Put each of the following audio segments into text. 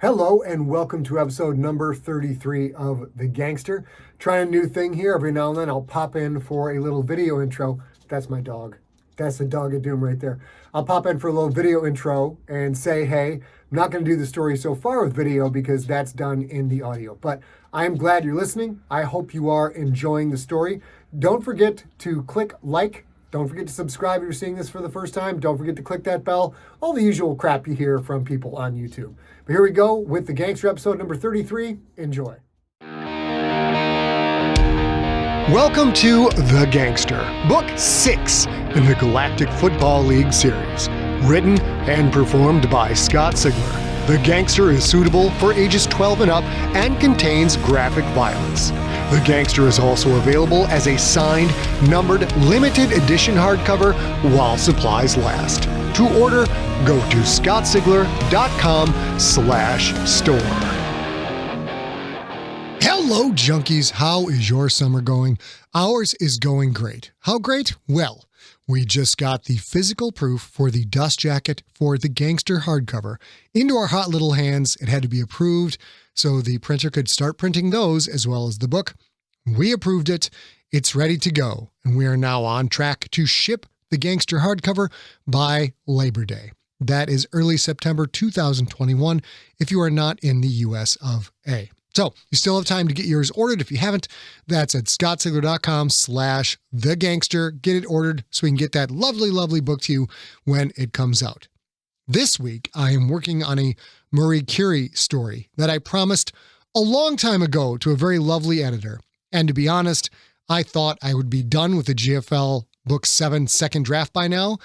Hello and welcome to episode number 33 of The Gangster. Trying a new thing here. Every now and then I'll pop in for a little video intro. That's my dog. That's the dog of doom right there. I'll pop in for a little video intro and say, hey, I'm not going to do the story so far with video because that's done in the audio. But I am glad you're listening. I hope you are enjoying the story. Don't forget to click like. Don't forget to subscribe if you're seeing this for the first time. Don't forget to click that bell. All the usual crap you hear from people on YouTube. But here we go with The Gangster episode number 33. Enjoy. Welcome to The Gangster, Book 6 in the Galactic Football League series. Written and performed by Scott Sigler. The Gangster is suitable for ages 12 and up and contains graphic violence. The Gangster is also available as a signed, numbered, limited edition hardcover while supplies last. To order, go to scottsigler.com/store. Hello, junkies. How is your summer going? Ours is going great. How great? Well, we just got the physical proof for the dust jacket for the Gangster hardcover into our hot little hands. It had to be approved so the printer could start printing those as well as the book. We approved it. It's ready to go. And we are now on track to ship the Gangster hardcover by Labor Day. That is early September 2021 if you are not in the US of A. So you still have time to get yours ordered. If you haven't, that's at scottsigler.com/thegangster. Get it ordered so we can get that lovely, lovely book to you when it comes out. This week, I am working on a Marie Curie story that I promised a long time ago to a very lovely editor. And to be honest, I thought I would be done with the GFL Book 7 second draft by now,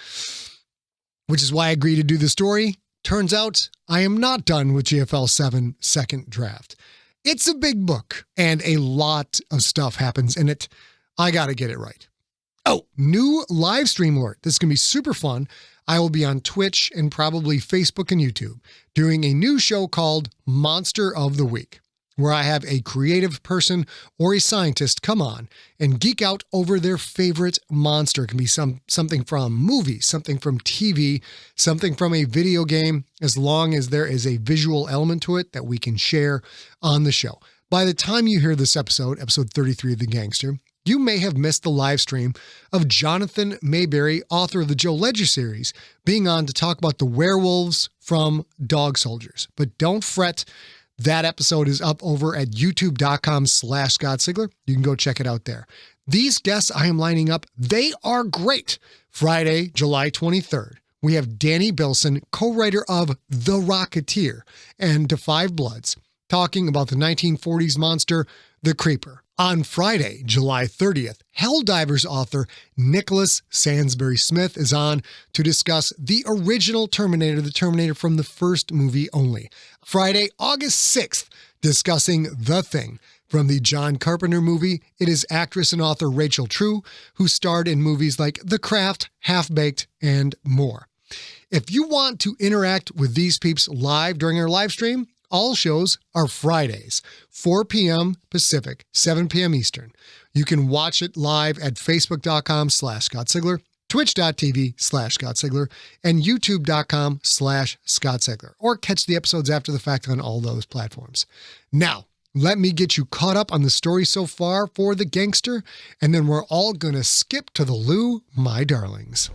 which is why I agreed to do the story. Turns out I am not done with GFL 7 second draft. It's a big book, and a lot of stuff happens in it. I got to get it right. Oh, new live stream alert. This is going to be super fun. I will be on Twitch and probably Facebook and YouTube doing a new show called Monster of the Week, where I have a creative person or a scientist come on and geek out over their favorite monster. It can be something from movies, something from TV, something from a video game, as long as there is a visual element to it that we can share on the show. By the time you hear this episode 33 of The Gangster, you may have missed the live stream of Jonathan Mayberry, author of the Joe Ledger series, being on to talk about the werewolves from Dog Soldiers. But don't fret. That episode is up over at youtube.com/Scott Sigler. You can go check it out there. These guests I am lining up, they are great. Friday, July 23rd, we have Danny Bilson, co-writer of The Rocketeer and To Five Bloods, talking about the 1940s monster, the Creeper. On Friday, July 30th, Helldivers author Nicholas Sansbury Smith is on to discuss the original Terminator, the Terminator from the first movie only. Friday, August 6th, discussing The Thing. From the John Carpenter movie, it is actress and author Rachel True, who starred in movies like The Craft, Half-Baked, and more. If you want to interact with these peeps live during our live stream, all shows are Fridays, 4 p.m. Pacific, 7 p.m. Eastern. You can watch it live at facebook.com/Scott Sigler, twitch.tv/Scott Sigler, and youtube.com/Scott Sigler, or catch the episodes after the fact on all those platforms. Now, let me get you caught up on the story so far for The Gangster, and then we're all going to skip to the loo, my darlings.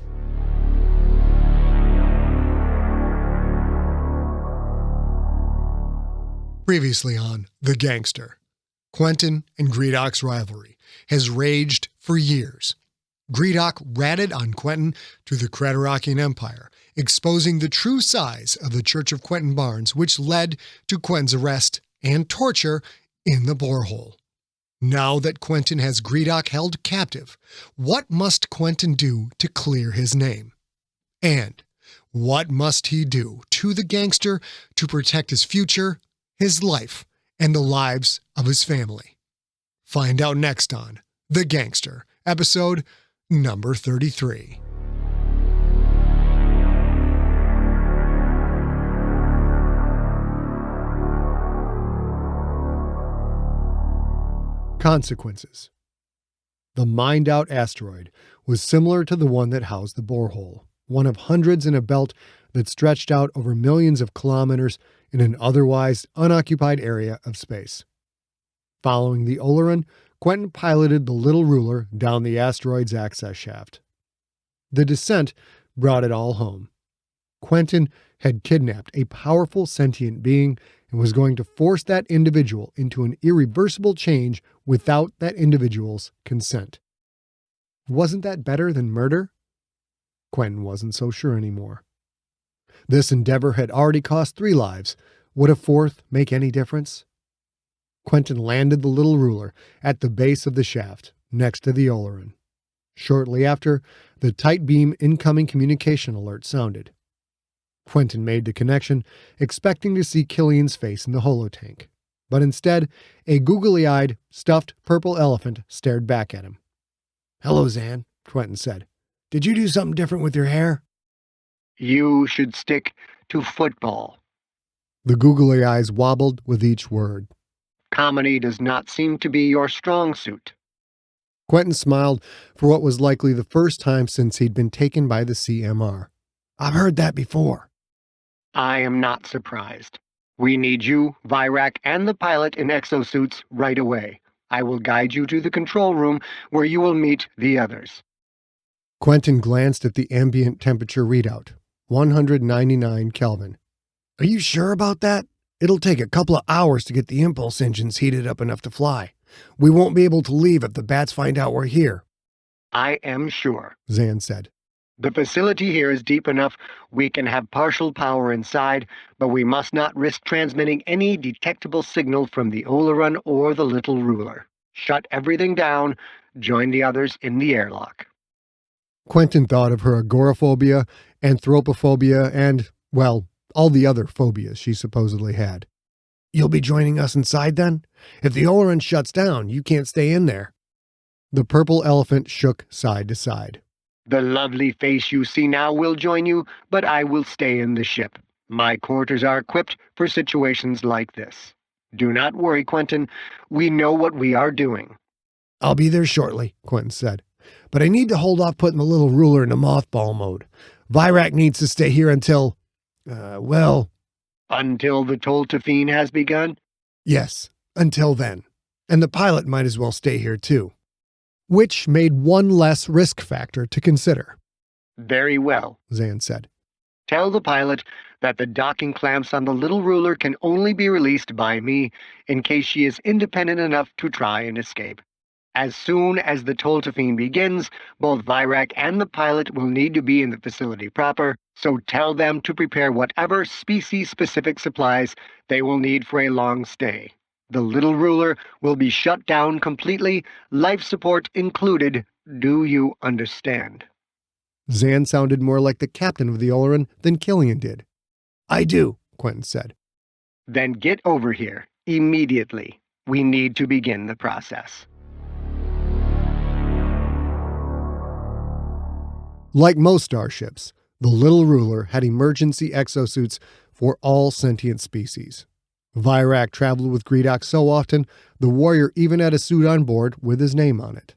Previously on The Gangster, Quentin and Gredok's rivalry has raged for years. Griedock ratted on Quentin to the Creterakian Empire, exposing the true size of the Church of Quentin Barnes, which led to Quentin's arrest and torture in the Borehole. Now that Quentin has Griedock held captive, what must Quentin do to clear his name? And what must he do to the gangster to protect his future, his life, and the lives of his family? Find out next on The Gangster, episode number 33. Consequences. The mined-out asteroid was similar to the one that housed the Borehole, one of hundreds in a belt that stretched out over millions of kilometers in an otherwise unoccupied area of space. Following the Oleron, Quentin piloted the little ruler down the asteroid's access shaft. The descent brought it all home. Quentin had kidnapped a powerful sentient being and was going to force that individual into an irreversible change without that individual's consent. Wasn't that better than murder? Quentin wasn't so sure anymore. This endeavor had already cost 3 lives. Would a 4th make any difference? Quentin landed the little ruler at the base of the shaft, next to the Oleron. Shortly after, the tight beam incoming communication alert sounded. Quentin made the connection, expecting to see Killian's face in the holotank. But instead, a googly-eyed, stuffed purple elephant stared back at him. "Hello, Zan," Quentin said. "Did you do something different with your hair?" "You should stick to football." The googly eyes wobbled with each word. "Comedy does not seem to be your strong suit." Quentin smiled for what was likely the first time since he'd been taken by the CMR. "I've heard that before." "I am not surprised. We need you, Virak, and the pilot in exosuits right away. I will guide you to the control room where you will meet the others." Quentin glanced at the ambient temperature readout, 199 Kelvin. "Are you sure about that? It'll take a couple of hours to get the impulse engines heated up enough to fly. We won't be able to leave if the bats find out we're here." "I am sure," Zan said. "The facility here is deep enough we can have partial power inside, but we must not risk transmitting any detectable signal from the Oleron or the little ruler. Shut everything down. Join the others in the airlock." Quentin thought of her agoraphobia, anthropophobia, and, well, all the other phobias she supposedly had. "You'll be joining us inside then? If the Oleron shuts down, you can't stay in there." The purple elephant shook side to side. "The lovely face you see now will join you, but I will stay in the ship. My quarters are equipped for situations like this. Do not worry, Quentin. We know what we are doing." "I'll be there shortly," Quentin said. "But I need to hold off putting the little ruler into mothball mode. Virak needs to stay here until, well..." "Until the Toltefine has begun?" "Yes, until then. And the pilot might as well stay here too." Which made one less risk factor to consider. "Very well," Zan said. "Tell the pilot that the docking clamps on the little ruler can only be released by me in case she is independent enough to try and escape. As soon as the Toltefine begins, both Virak and the pilot will need to be in the facility proper, so tell them to prepare whatever species-specific supplies they will need for a long stay. The little ruler will be shut down completely, life support included. Do you understand?" Zan sounded more like the captain of the Oleron than Killian did. "I do," Quentin said. "Then get over here, immediately. We need to begin the process." Like most starships, the little ruler had emergency exosuits for all sentient species. Virak traveled with Griedock so often, the warrior even had a suit on board with his name on it.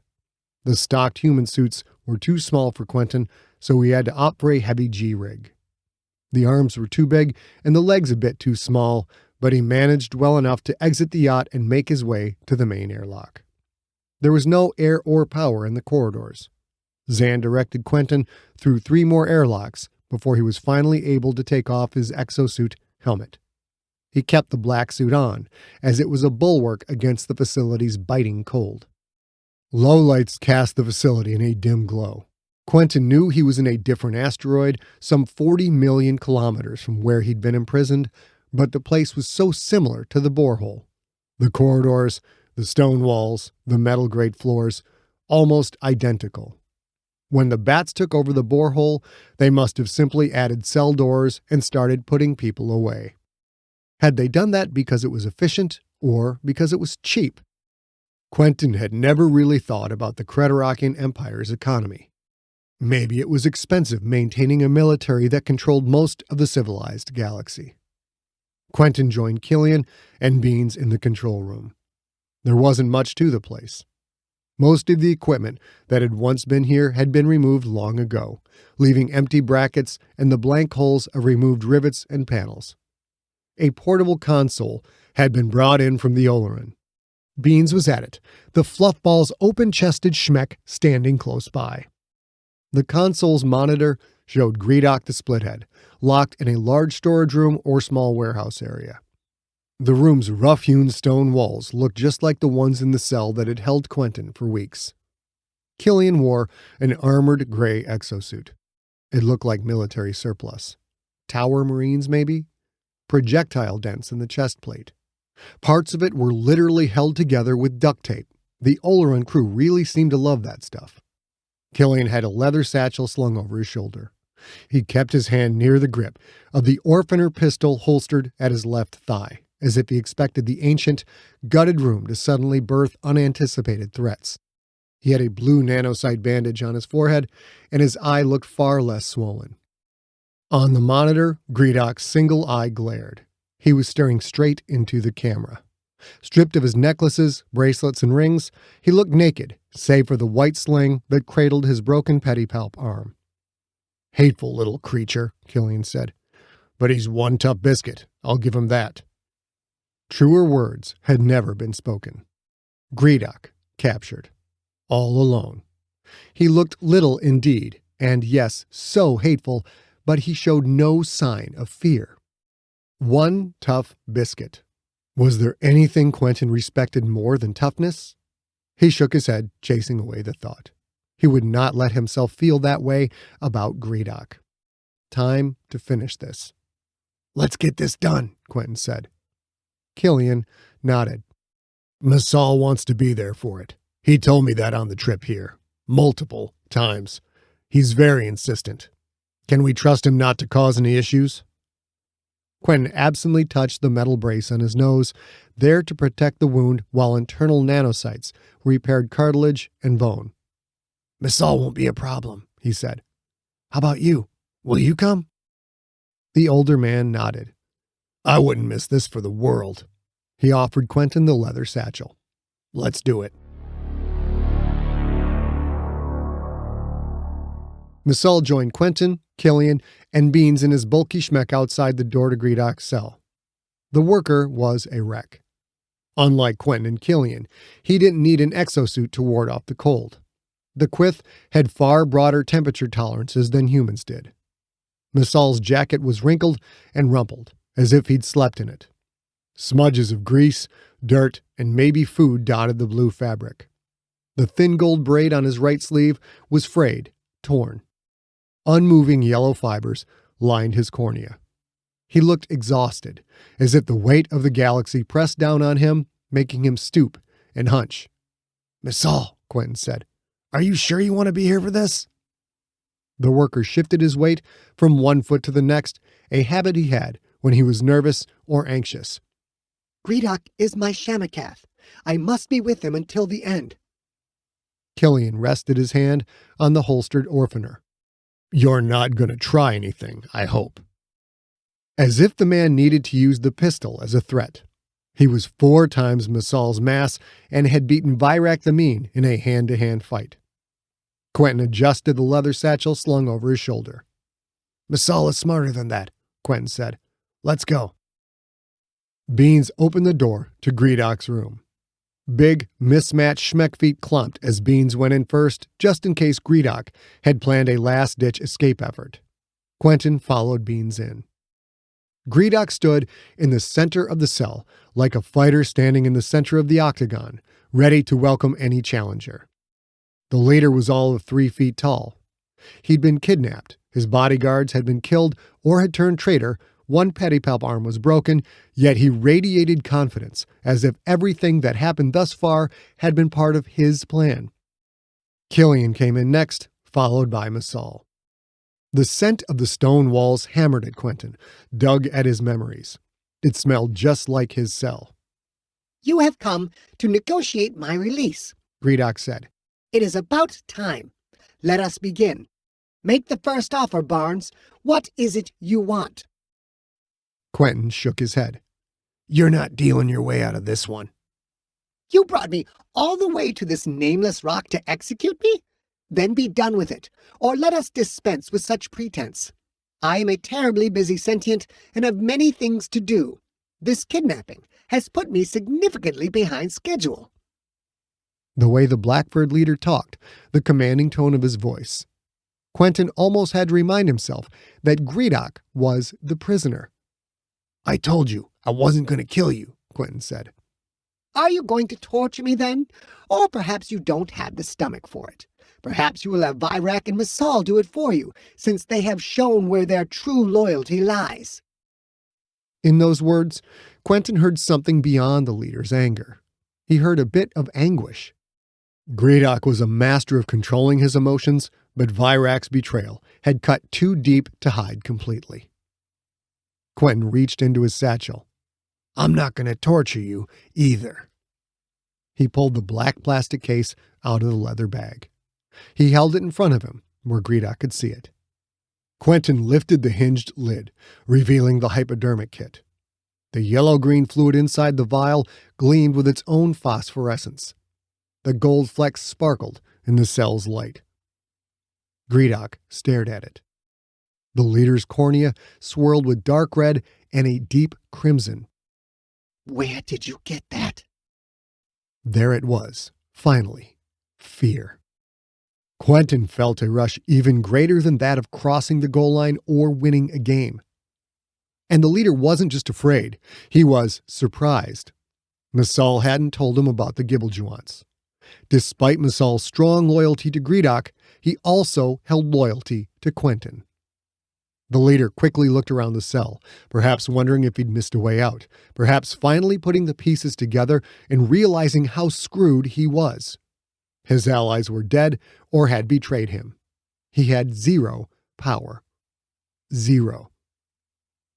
The stocked human suits were too small for Quentin, so he had to opt for a heavy G-rig. The arms were too big and the legs a bit too small, but he managed well enough to exit the yacht and make his way to the main airlock. There was no air or power in the corridors. Zan directed Quentin through 3 more airlocks before he was finally able to take off his exosuit helmet. He kept the black suit on, as it was a bulwark against the facility's biting cold. Low lights cast the facility in a dim glow. Quentin knew he was in a different asteroid, some 40 million kilometers from where he'd been imprisoned, but the place was so similar to the Borehole. The corridors, the stone walls, the metal grate floors, almost identical. When the bats took over the Borehole, they must have simply added cell doors and started putting people away. Had they done that because it was efficient or because it was cheap? Quentin had never really thought about the Creterakian Empire's economy. Maybe it was expensive maintaining a military that controlled most of the civilized galaxy. Quentin joined Killian and Beans in the control room. There wasn't much to the place. Most of the equipment that had once been here had been removed long ago, leaving empty brackets and the blank holes of removed rivets and panels. A portable console had been brought in from the Oleron. Beans was at it, the fluffball's open-chested schmeck standing close by. The console's monitor showed Griedock the Splithead, locked in a large storage room or small warehouse area. The room's rough-hewn stone walls looked just like the ones in the cell that had held Quentin for weeks. Killian wore an armored gray exosuit. It looked like military surplus. Tower Marines, maybe? Projectile dents in the chest plate. Parts of it were literally held together with duct tape. The Oleron crew really seemed to love that stuff. Killian had a leather satchel slung over his shoulder. He kept his hand near the grip of the Orphaner pistol holstered at his left thigh, as if he expected the ancient, gutted room to suddenly birth unanticipated threats. He had a blue nanosite bandage on his forehead, and his eye looked far less swollen. On the monitor, Griedock's single eye glared. He was staring straight into the camera. Stripped of his necklaces, bracelets, and rings, he looked naked, save for the white sling that cradled his broken pedipalp arm. "Hateful little creature," Killian said. "But he's one tough biscuit, I'll give him that." Truer words had never been spoken. Griedock, captured. All alone. He looked little indeed, and yes, so hateful, but he showed no sign of fear. One tough biscuit. Was there anything Quentin respected more than toughness? He shook his head, chasing away the thought. He would not let himself feel that way about Griedock. Time to finish this. "Let's get this done," Quentin said. Killian nodded. "Masal wants to be there for it. He told me that on the trip here. Multiple times. He's very insistent. Can we trust him not to cause any issues?" Quentin absently touched the metal brace on his nose, there to protect the wound while internal nanocytes repaired cartilage and bone. "Masal won't be a problem," he said. "How about you? Will you come?" The older man nodded. "I wouldn't miss this for the world." He offered Quentin the leather satchel. "Let's do it." Masal joined Quentin, Killian, and Beans in his bulky schmeck outside the door to Griedock's cell. The worker was a wreck. Unlike Quentin and Killian, he didn't need an exosuit to ward off the cold. The Quyth had far broader temperature tolerances than humans did. Masal's jacket was wrinkled and rumpled, as if he'd slept in it. Smudges of grease, dirt, and maybe food dotted the blue fabric. The thin gold braid on his right sleeve was frayed, torn. Unmoving yellow fibers lined his cornea. He looked exhausted, as if the weight of the galaxy pressed down on him, making him stoop and hunch. "Masal," Quentin said, "are you sure you want to be here for this?" The worker shifted his weight from one foot to the next, a habit he had when he was nervous or anxious. "Griedock is my Shamakath. I must be with him until the end." Killian rested his hand on the holstered Orphaner. "You're not going to try anything, I hope." As if the man needed to use the pistol as a threat. He was 4 times Masal's mass and had beaten Virak the Mean in a hand-to-hand fight. Quentin adjusted the leather satchel slung over his shoulder. "Masal is smarter than that," Quentin said. "Let's go." Beans opened the door to Griedock's room. Big, mismatched schmeck feet clumped as Beans went in first, just in case Griedock had planned a last-ditch escape effort. Quentin followed Beans in. Griedock stood in the center of the cell, like a fighter standing in the center of the octagon, ready to welcome any challenger. The leader was all of 3 feet tall. He'd been kidnapped, his bodyguards had been killed or had turned traitor, one pedipalp arm was broken, yet he radiated confidence, as if everything that happened thus far had been part of his plan. Killian came in next, followed by Masal. The scent of the stone walls hammered at Quentin, dug at his memories. It smelled just like his cell. "You have come to negotiate my release," Griedock said. "It is about time. Let us begin. Make the first offer, Barnes. What is it you want?" Quentin shook his head. "You're not dealing your way out of this one." "You brought me all the way to this nameless rock to execute me? Then be done with it, or let us dispense with such pretense. I am a terribly busy sentient and have many things to do. This kidnapping has put me significantly behind schedule. The way the Blackbird leader talked, the commanding tone of his voice. Quentin almost had to remind himself that Griedock was the prisoner. "I told you I wasn't going to kill you," Quentin said. Are you going to torture me then? Or perhaps you don't have the stomach for it. Perhaps you will have Virak and Masal do it for you, since they have shown where their true loyalty lies. In those words, Quentin heard something beyond the leader's anger. He heard a bit of anguish. Griedock was a master of controlling his emotions, but Virak's betrayal had cut too deep to hide completely. Quentin reached into his satchel. "I'm not going to torture you either." He pulled the black plastic case out of the leather bag. He held it in front of him, where Griedock could see it. Quentin lifted the hinged lid, revealing the hypodermic kit. The yellow-green fluid inside the vial gleamed with its own phosphorescence. The gold flecks sparkled in the cell's light. Griedock stared at it. The leader's cornea swirled with dark red and a deep crimson. Where did you get that? There it was, finally, fear. Quentin felt a rush even greater than that of crossing the goal line or winning a game. And the leader wasn't just afraid, he was surprised. Masal hadn't told him about the Gibeljuants. Despite Masal's strong loyalty to Griedock, he also held loyalty to Quentin. The leader quickly looked around the cell, perhaps wondering if he'd missed a way out, perhaps finally putting the pieces together and realizing how screwed he was. His allies were dead or had betrayed him. He had zero power. Zero.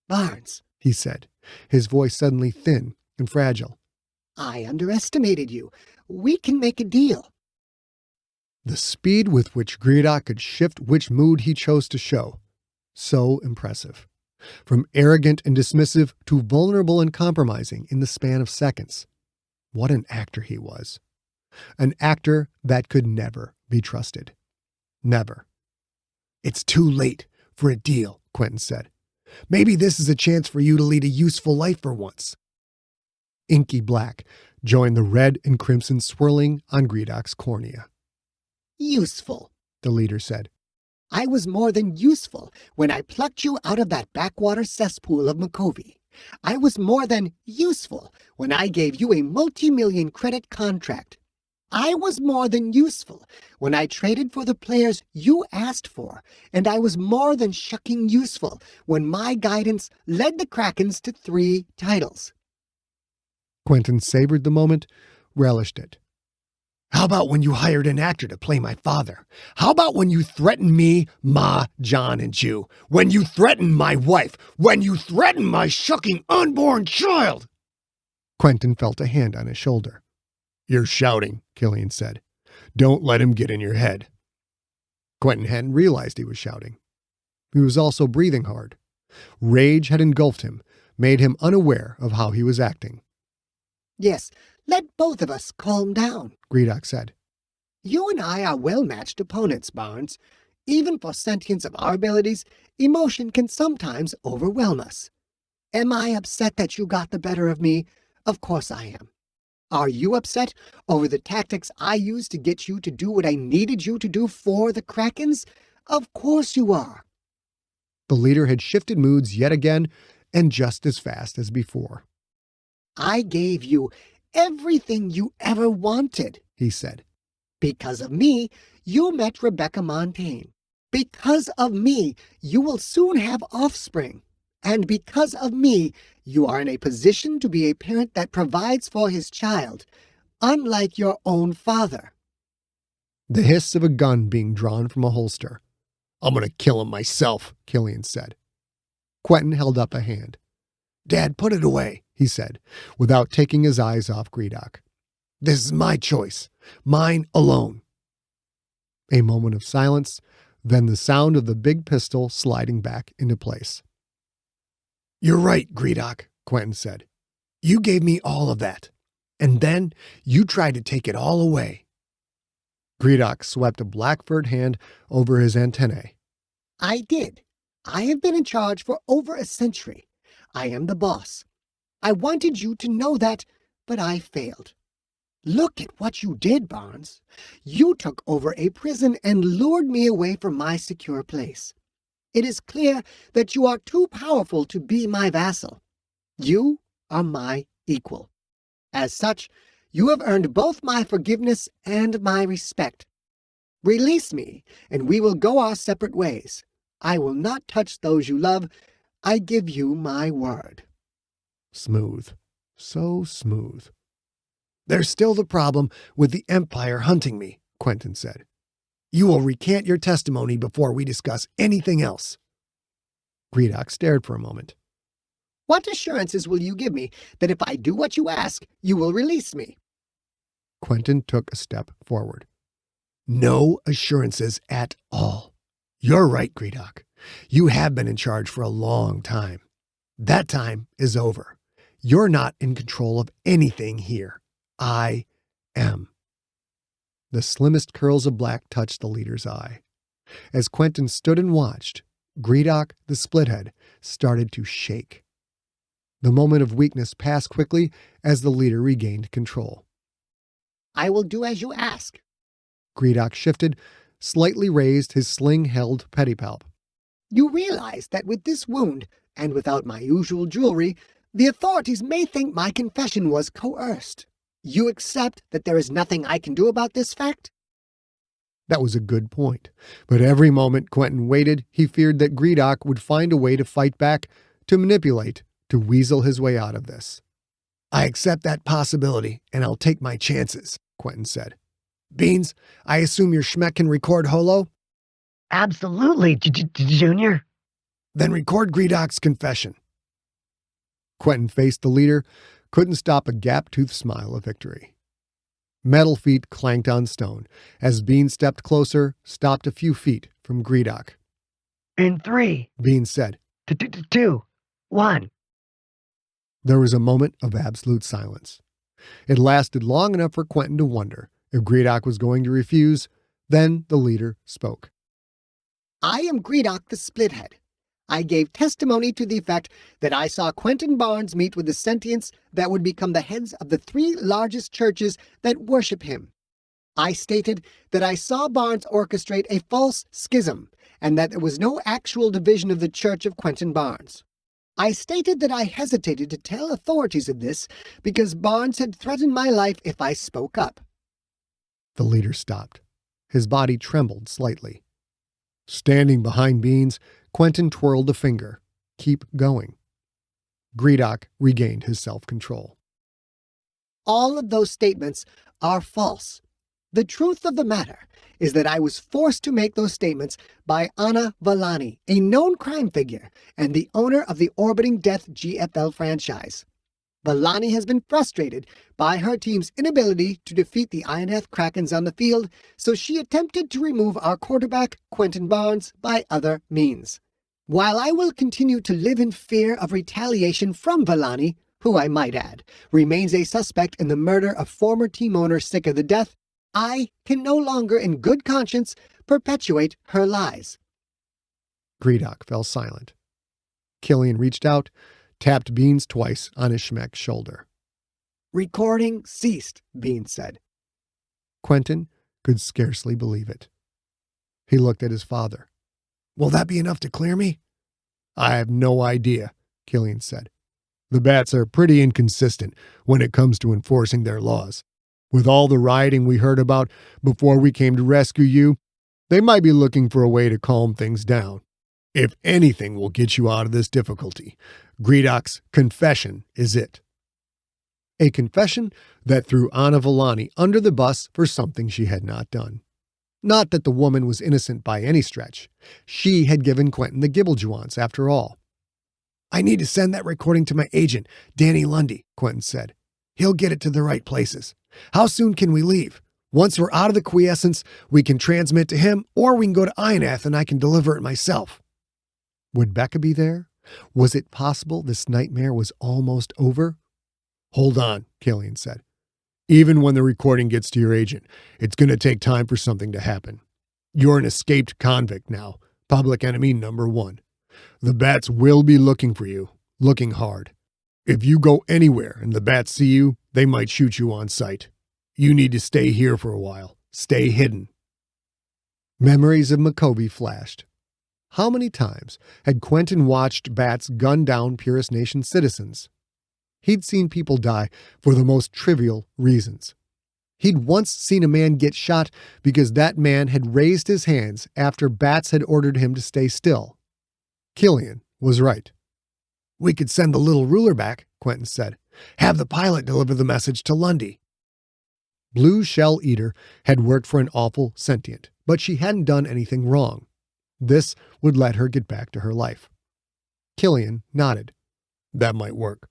Barnes, he said, his voice suddenly thin and fragile. I underestimated you. We can make a deal. The speed with which Griedock could shift which mood he chose to show. So impressive. From arrogant and dismissive to vulnerable and compromising in the span of seconds. What an actor he was. An actor that could never be trusted. Never. It's too late for a deal, Quentin said. Maybe this is a chance for you to lead a useful life for once. Inky black joined the red and crimson swirling on Griedock's cornea. Useful, the leader said. I was more than useful when I plucked you out of that backwater cesspool of CoQB. I was more than useful when I gave you a multi-million credit contract. I was more than useful when I traded for the players you asked for, and I was more than shucking useful when my guidance led the Krakens to 3 titles. Quentin savored the moment, relished it. How about when you hired an actor to play my father? How about when you threatened me, Ma, John, and Jew? When you threatened my wife? When you threatened my shucking unborn child? Quentin felt a hand on his shoulder. You're shouting, Killian said. Don't let him get in your head. Quentin hadn't realized he was shouting. He was also breathing hard. Rage had engulfed him, made him unaware of how he was acting. Yes, let both of us calm down, Griedock said. You and I are well-matched opponents, Barnes. Even for sentience of our abilities, emotion can sometimes overwhelm us. Am I upset that you got the better of me? Of course I am. Are you upset over the tactics I used to get you to do what I needed you to do for the Krakens? Of course you are. The leader had shifted moods yet again, and just as fast as before. I gave you everything you ever wanted, he said. Because of me, you met Rebecca Montaigne. Because of me, you will soon have offspring. And because of me, you are in a position to be a parent that provides for his child, unlike your own father. The hiss of a gun being drawn from a holster. I'm going to kill him myself, Killian said. Quentin held up a hand. Dad, put it away, he said, without taking his eyes off Griedock. This is my choice, mine alone. A moment of silence, then the sound of the big pistol sliding back into place. You're right, Griedock, Quentin said. You gave me all of that, and then you tried to take it all away. Griedock swept a black-furred hand over his antennae. I did. I have been in charge for over a century. I am the boss. I wanted you to know that, but I failed. Look at what you did, Barnes. You took over a prison and lured me away from my secure place. It is clear that you are too powerful to be my vassal. You are my equal. As such, you have earned both my forgiveness and my respect. Release me, and we will go our separate ways. I will not touch those you love. I give you my word. Smooth. So smooth. There's still the problem with the Empire hunting me, Quentin said. You will recant your testimony before we discuss anything else. Griedock stared for a moment. What assurances will you give me that if I do what you ask, you will release me? Quentin took a step forward. No assurances at all. You're right, Griedock. You have been in charge for a long time. That time is over. You're not in control of anything here. I am. The slimmest curls of black touched the leader's eye. As Quentin stood and watched, Griedock, the splithead, started to shake. The moment of weakness passed quickly as the leader regained control. I will do as you ask. Griedock shifted, slightly raised his sling-held pedipalp. You realize that with this wound, and without my usual jewelry, the authorities may think my confession was coerced. You accept that there is nothing I can do about this fact? That was a good point, but every moment Quentin waited, he feared that Griedock would find a way to fight back, to manipulate, to weasel his way out of this. I accept that possibility, and I'll take my chances, Quentin said. Beans, I assume your schmeck can record holo? Absolutely, Junior. Then record Griedock's confession. Quentin faced the leader, couldn't stop a gap-toothed smile of victory. Metal feet clanked on stone as Beans stepped closer, stopped a few feet from Griedock. In 3, Beans said. 2, 1. There was a moment of absolute silence. It lasted long enough for Quentin to wonder if Griedock was going to refuse. Then the leader spoke. I am Griedock the Splithead. I gave testimony to the effect that I saw Quentin Barnes meet with the sentients that would become the heads of the 3 largest churches that worship him. I stated that I saw Barnes orchestrate a false schism, and that there was no actual division of the Church of Quentin Barnes. I stated that I hesitated to tell authorities of this because Barnes had threatened my life if I spoke up. The leader stopped. His body trembled slightly. Standing behind Beans, Quentin twirled a finger. Keep going. Griedock regained his self-control. All of those statements are false. The truth of the matter is that I was forced to make those statements by Anna Villani, a known crime figure and the owner of the Orbiting Death GFL franchise. Villani has been frustrated by her team's inability to defeat the Ioneth Krakens on the field, so she attempted to remove our quarterback, Quentin Barnes, by other means. While I will continue to live in fear of retaliation from Villani, who I might add, remains a suspect in the murder of former team owner Sicker the Death, I can no longer in good conscience perpetuate her lies. Griedock fell silent. Killian reached out, tapped Beans twice on his schmeck's shoulder. Recording ceased, Beans said. Quentin could scarcely believe it. He looked at his father. Will that be enough to clear me? I have no idea, Killian said. The Bats are pretty inconsistent when it comes to enforcing their laws. With all the rioting we heard about before we came to rescue you, they might be looking for a way to calm things down. If anything will get you out of this difficulty, Griedock's confession is it. A confession that threw Anna Villani under the bus for something she had not done. Not that the woman was innocent by any stretch. She had given Quentin the Gibbeljewants after all. I need to send that recording to my agent, Danny Lundy, Quentin said. He'll get it to the right places. How soon can we leave? Once we're out of the quiescence, we can transmit to him, or we can go to Ioneth and I can deliver it myself. Would Becca be there? Was it possible this nightmare was almost over? Hold on, Killian said. Even when the recording gets to your agent, it's going to take time for something to happen. You're an escaped convict now, public enemy number 1. The Bats will be looking for you, looking hard. If you go anywhere and the bats see you, they might shoot you on sight. You need to stay here for a while. Stay hidden." Memories of McCoby flashed. How many times had Quentin watched bats gun down Purist Nation citizens? He'd seen people die for the most trivial reasons. He'd once seen a man get shot because that man had raised his hands after bats had ordered him to stay still. Killian was right. "We could send the little ruler back," Quentin said. "Have the pilot deliver the message to Lundy." Blue Shell Eater had worked for an awful sentient, but she hadn't done anything wrong. This would let her get back to her life. Killian nodded. "That might work.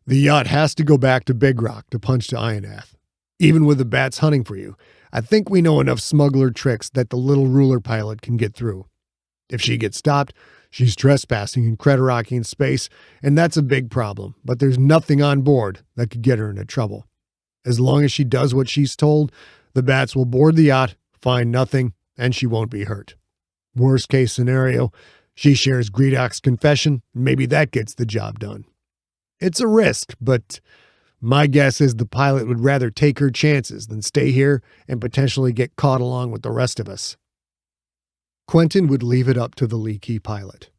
The yacht has to go back to Big Rock to punch to Ionath. Even with the bats hunting for you, I think we know enough smuggler tricks that the little ruler pilot can get through. If she gets stopped, she's trespassing in Creterakian space, and that's a big problem, but there's nothing on board that could get her into trouble. As long as she does what she's told, the bats will board the yacht, find nothing, and she won't be hurt. Worst case scenario, she shares Griedock's confession, and maybe that gets the job done. It's a risk, but my guess is the pilot would rather take her chances than stay here and potentially get caught along with the rest of us." Quentin would leave it up to the leaky pilot.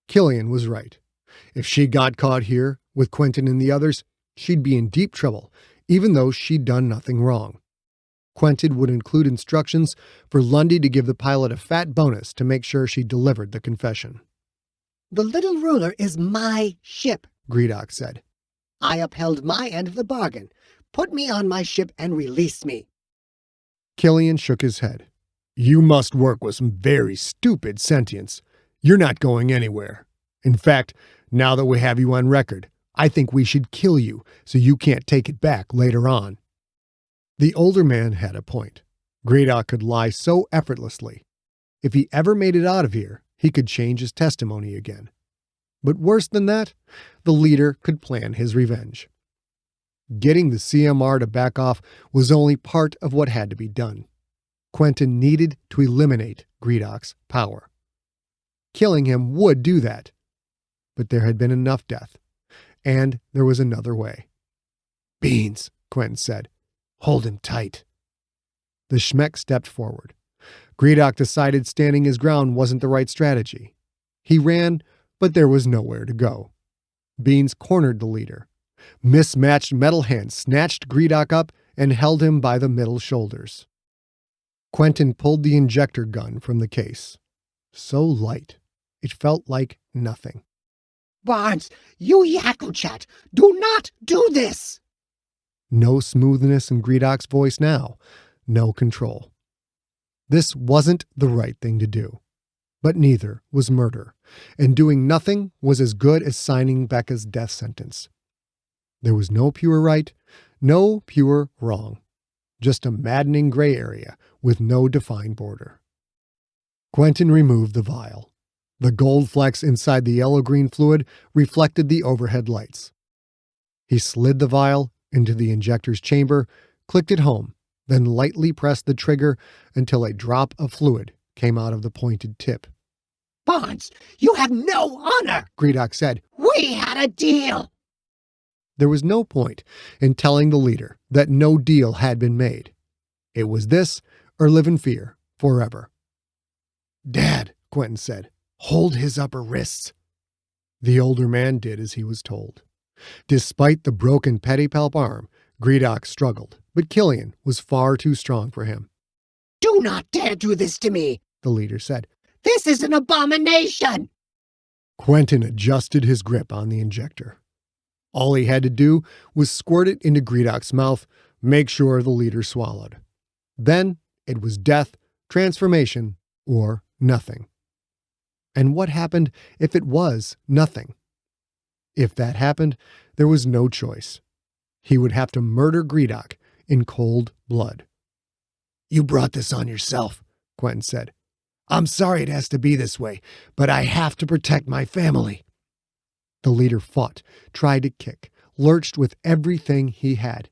Killian was right. If she got caught here with Quentin and the others, she'd be in deep trouble, even though she'd done nothing wrong. Quentin would include instructions for Lundy to give the pilot a fat bonus to make sure she delivered the confession. "The little ruler is my ship," Griedock said. "I upheld my end of the bargain. Put me on my ship and release me." Killian shook his head. "You must work with some very stupid sentients. You're not going anywhere. In fact, now that we have you on record, I think we should kill you so you can't take it back later on." The older man had a point. Griedock could lie so effortlessly. If he ever made it out of here, he could change his testimony again. But worse than that, the leader could plan his revenge. Getting the CMR to back off was only part of what had to be done. Quentin needed to eliminate Griedock's power. Killing him would do that. But there had been enough death, and there was another way. "Beans," Quentin said. "Hold him tight." The Schmeck stepped forward. Griedock decided standing his ground wasn't the right strategy. He ran, but there was nowhere to go. Beans cornered the leader. Mismatched metal hands snatched Griedock up and held him by the middle shoulders. Quentin pulled the injector gun from the case. So light, it felt like nothing. "Barnes, you Yakuchat, do not do this!" No smoothness in Griedock's voice now, no control. This wasn't the right thing to do, but neither was murder, and doing nothing was as good as signing Becca's death sentence. There was no pure right, no pure wrong, just a maddening gray area with no defined border. Quentin removed the vial. The gold flecks inside the yellow-green fluid reflected the overhead lights. He slid the vial into the injector's chamber, clicked it home, then lightly pressed the trigger until a drop of fluid came out of the pointed tip. "Barnes, you have no honor," Griedock said. "We had a deal." There was no point in telling the leader that no deal had been made. It was this or live in fear forever. "Dad," Quentin said, "hold his upper wrists." The older man did as he was told. Despite the broken pedipalp arm, Griedock struggled, but Killian was far too strong for him. "Do not dare do this to me," the leader said. "This is an abomination." Quentin adjusted his grip on the injector. All he had to do was squirt it into Griedock's mouth, make sure the leader swallowed. Then it was death, transformation, or nothing. And what happened if it was nothing? If that happened, there was no choice. He would have to murder Griedock in cold blood. "You brought this on yourself," Quentin said. "I'm sorry it has to be this way, but I have to protect my family." The leader fought, tried to kick, lurched with everything he had.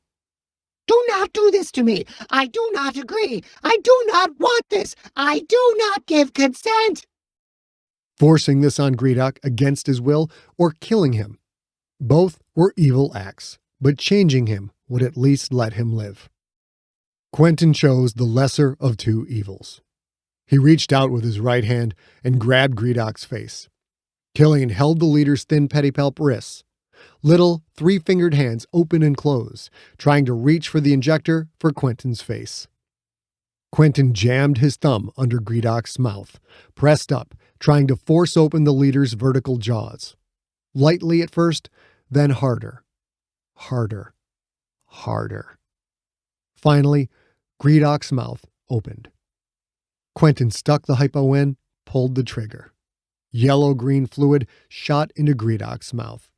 "Do not do this to me. I do not agree. I do not want this. I do not give consent." Forcing this on Griedock against his will or killing him. Both were evil acts, but changing him would at least let him live. Quentin chose the lesser of two evils. He reached out with his right hand and grabbed Griedock's face. Killian held the leader's thin pedipalp wrists. Little, three-fingered hands open and close, trying to reach for the injector for Quentin's face. Quentin jammed his thumb under Griedock's mouth, pressed up, trying to force open the leader's vertical jaws. Lightly at first, then harder. Harder. Harder. Finally, Griedock's mouth opened. Quentin stuck the hypo in, pulled the trigger. Yellow-green fluid shot into Griedock's mouth.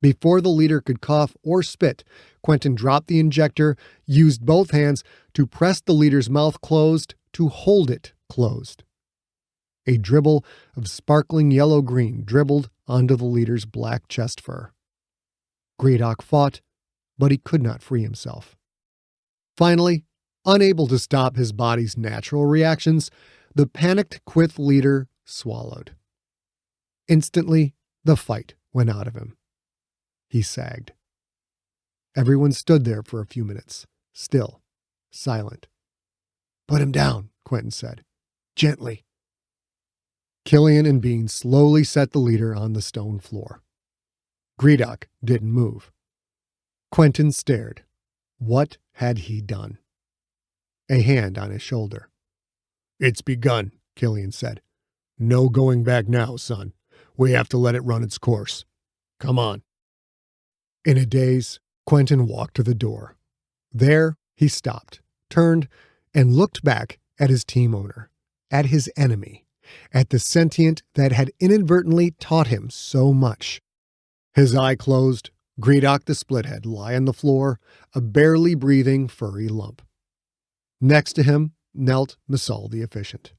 Before the leader could cough or spit, Quentin dropped the injector, used both hands to press the leader's mouth closed to hold it closed. A dribble of sparkling yellow-green dribbled onto the leader's black chest fur. Griedock fought, but he could not free himself. Finally, unable to stop his body's natural reactions, the panicked Quyth leader swallowed. Instantly, the fight went out of him. He sagged. Everyone stood there for a few minutes, still, silent. "Put him down," Quentin said. "Gently." Killian and Bean slowly set the leader on the stone floor. Griedock didn't move. Quentin stared. What had he done? A hand on his shoulder. "It's begun," Killian said. "No going back now, son. We have to let it run its course. Come on." In a daze, Quentin walked to the door. There, he stopped, turned, and looked back at his team owner, at his enemy, at the sentient that had inadvertently taught him so much. His eye closed, Griedock the Splithead lay on the floor, a barely breathing furry lump. Next to him knelt Masal the Efficient.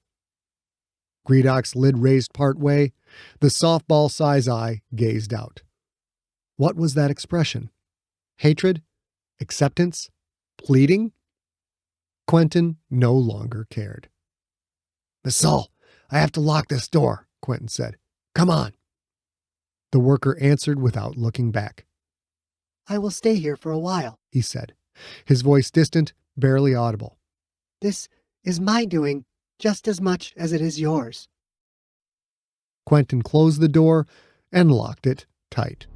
Griedock's lid raised part way, the softball-size eye gazed out. What was that expression? Hatred? Acceptance? Pleading? Quentin no longer cared. "Masal, I have to lock this door," Quentin said. "Come on." The worker answered without looking back. "I will stay here for a while," he said, his voice distant, barely audible. "This is my doing just as much as it is yours." Quentin closed the door and locked it tight.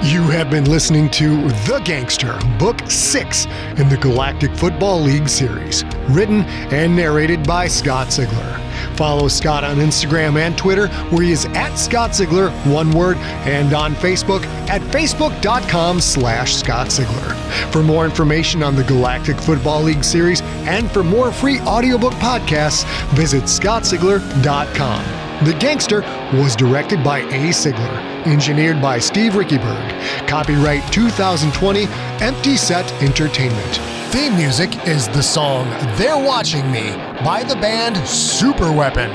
You have been listening to The Gangster, Book 6 in the Galactic Football League series, written and narrated by Scott Ziegler. Follow Scott on Instagram and Twitter, where he is at Scott Ziegler, one word, and on Facebook at facebook.com/Scott Ziegler. For more information on the Galactic Football League series and for more free audiobook podcasts, visit scottziegler.com. The Gangster was directed by A. Ziegler, engineered by Steve Rickyberg. Copyright 2020, Empty Set Entertainment. Theme music is the song "They're Watching Me" by the band Superweapon.